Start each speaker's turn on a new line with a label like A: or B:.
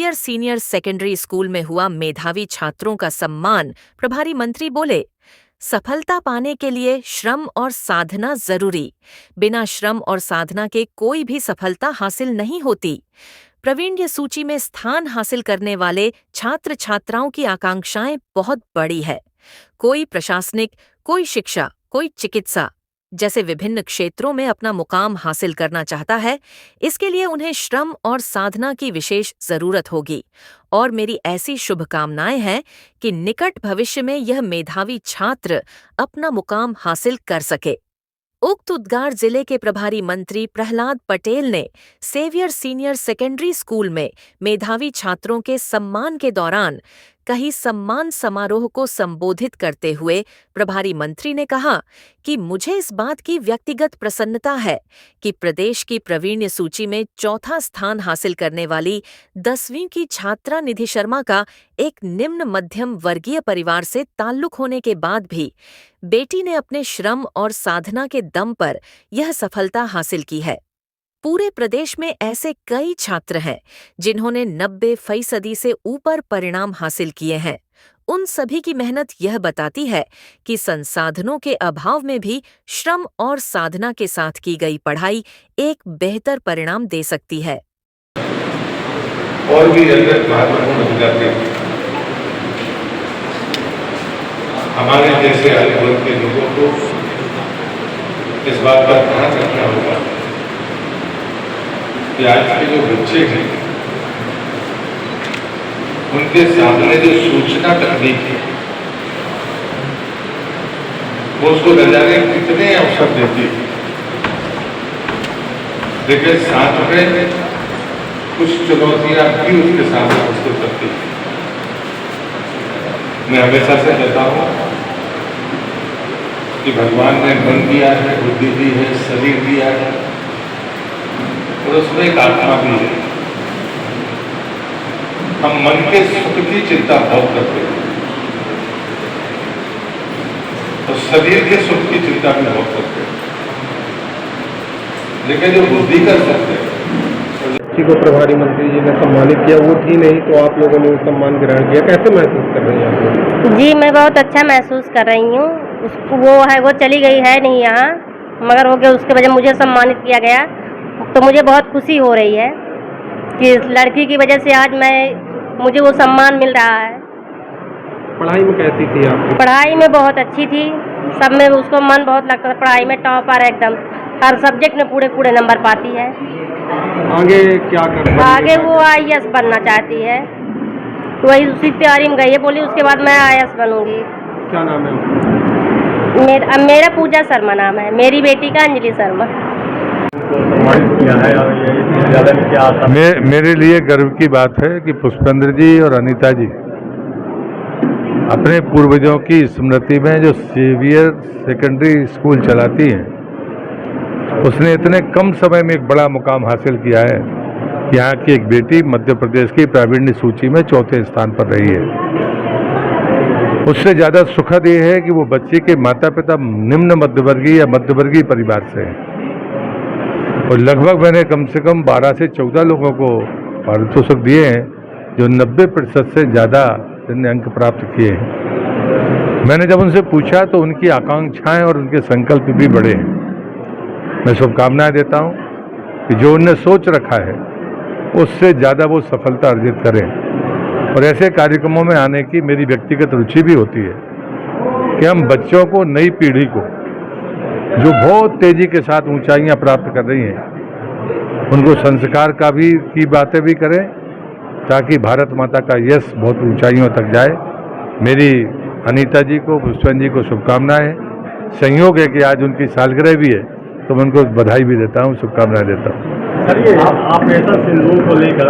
A: Saviour senior secondary school में हुआ मेधावी छात्रों का सम्मान। प्रभारी मंत्री बोले, सफलता पाने के लिए श्रम और साधना जरूरी। बिना श्रम और साधना के कोई भी सफलता हासिल नहीं होती। प्रवीण्य सूची में स्थान हासिल करने वाले छात्र छात्राओं की आकांक्षाएं बहुत बड़ी है। कोई प्रशासनिक, कोई शिक्षा, कोई चिकित्सा जैसे विभिन्न क्षेत्रों में अपना मुकाम हासिल करना चाहता है। इसके लिए उन्हें श्रम और साधना की विशेष जरूरत होगी और मेरी ऐसी शुभकामनाएं हैं कि निकट भविष्य में यह मेधावी छात्र अपना मुकाम हासिल कर सके। उक्त उद्गार जिले के प्रभारी मंत्री प्रहलाद पटेल ने सेवियर सीनियर सेकेंडरी स्कूल में मेधावी छात्रों के सम्मान के दौरान कहीं सम्मान समारोह को संबोधित करते हुए प्रभारी मंत्री ने कहा कि मुझे इस बात की व्यक्तिगत प्रसन्नता है कि प्रदेश की प्रवीण्य सूची में चौथा स्थान हासिल करने वाली 10वीं की छात्रा निधि शर्मा का एक निम्न मध्यम वर्गीय परिवार से ताल्लुक होने के बाद भी बेटी ने अपने श्रम और साधना के दम पर यह सफलता हासिल की है। पूरे प्रदेश में ऐसे कई छात्र हैं जिन्होंने 90% से ऊपर परिणाम हासिल किए हैं। उन सभी की मेहनत यह बताती है कि संसाधनों के अभाव में भी श्रम और साधना के साथ की गई पढ़ाई एक बेहतर परिणाम दे सकती है।
B: और भी अंदर महत्वपूर्ण हो जाते हैं। हमारे जैसे अलग वर्ग के लोगों को इस बात का ध्यान रखना होगा कि आज के जो बच्चे हैं उनके सामने जो सूचना तकनीक है वो उसको न जाने कितने अवसर देती है, लेकिन साथ में कुछ चुनौतियां भी उसके सामने प्रस्तुत करती है। मैं हमेशा से कहता हूँ कि भगवान ने मन दिया है, बुद्धि दी है, शरीर दिया है और उसमें एक आत्मा भी है। हम मन के सुख की चिंता बहुत करते हैं और शरीर के सुख की चिंता भी बहुत करते हैं, लेकिन जो बुद्धि कर सकते हैं
C: को प्रभारी मंत्री जी ने सम्मानित किया, वो थी नहीं तो आप लोगों ने सम्मान ग्रहण किया, कैसे महसूस कर रही हैं आप लोग?
D: जी मैं बहुत अच्छा महसूस कर रही हूँ। उसको वो चली गई है नहीं यहाँ, मगर हो गया उसके वजह मुझे सम्मानित किया गया, तो मुझे बहुत खुशी हो रही है कि लड़की की वजह से आज मुझे वो सम्मान मिल रहा है।
C: पढ़ाई में कैसी थी आप?
D: पढ़ाई में बहुत अच्छी थी, सब में उसको मन बहुत लगता था, पढ़ाई में टॉपर है एकदम, हर सब्जेक्ट में पूरे नंबर पाती है।
C: आगे क्या करना?
D: आगे वो IAS बनना चाहती है, तो वही उसी तैयारी में गई है, बोली उसके बाद मैं IAS बनूंगी।
C: क्या नाम है?
D: मेरा पूजा शर्मा नाम है, मेरी बेटी का अंजलि शर्मा।
B: मेरे लिए गर्व की बात है कि पुष्पेंद्र जी और अनीता जी अपने पूर्वजों की स्मृति में जो सेवियर सेकेंडरी स्कूल चलाती हैं, उसने इतने कम समय में एक बड़ा मुकाम हासिल किया है। यहाँ की एक बेटी मध्य प्रदेश की प्रावीण्य सूची में चौथे स्थान पर रही है। उससे ज़्यादा सुखद ये है कि वो बच्चे के माता पिता निम्न मध्यवर्गीय या मध्यवर्गीय परिवार से हैं और लगभग मैंने कम से कम 12 से 14 लोगों को पारितोषिक दिए हैं जो 90% से ज़्यादा जिनने अंक प्राप्त किए हैं। मैंने जब उनसे पूछा तो उनकी आकांक्षाएं और उनके संकल्प भी बड़े हैं। मैं शुभकामनाएं देता हूं कि जो उनने सोच रखा है उससे ज़्यादा वो सफलता अर्जित करें और ऐसे कार्यक्रमों में आने की मेरी व्यक्तिगत रुचि भी होती है कि हम बच्चों को, नई पीढ़ी को जो बहुत तेज़ी के साथ ऊंचाइयां प्राप्त कर रही हैं, उनको संस्कार की बातें भी करें ताकि भारत माता का यश बहुत ऊंचाइयों तक जाए। मेरी अनीता जी को, पुष्पेंद्र जी को शुभकामनाएं। संयोग है कि आज उनकी सालगिरह भी है, तो मैं उनको बधाई भी देता हूँ, शुभकामनाएं देता हूँ।
C: आप ऐसा सिंदूर को लेकर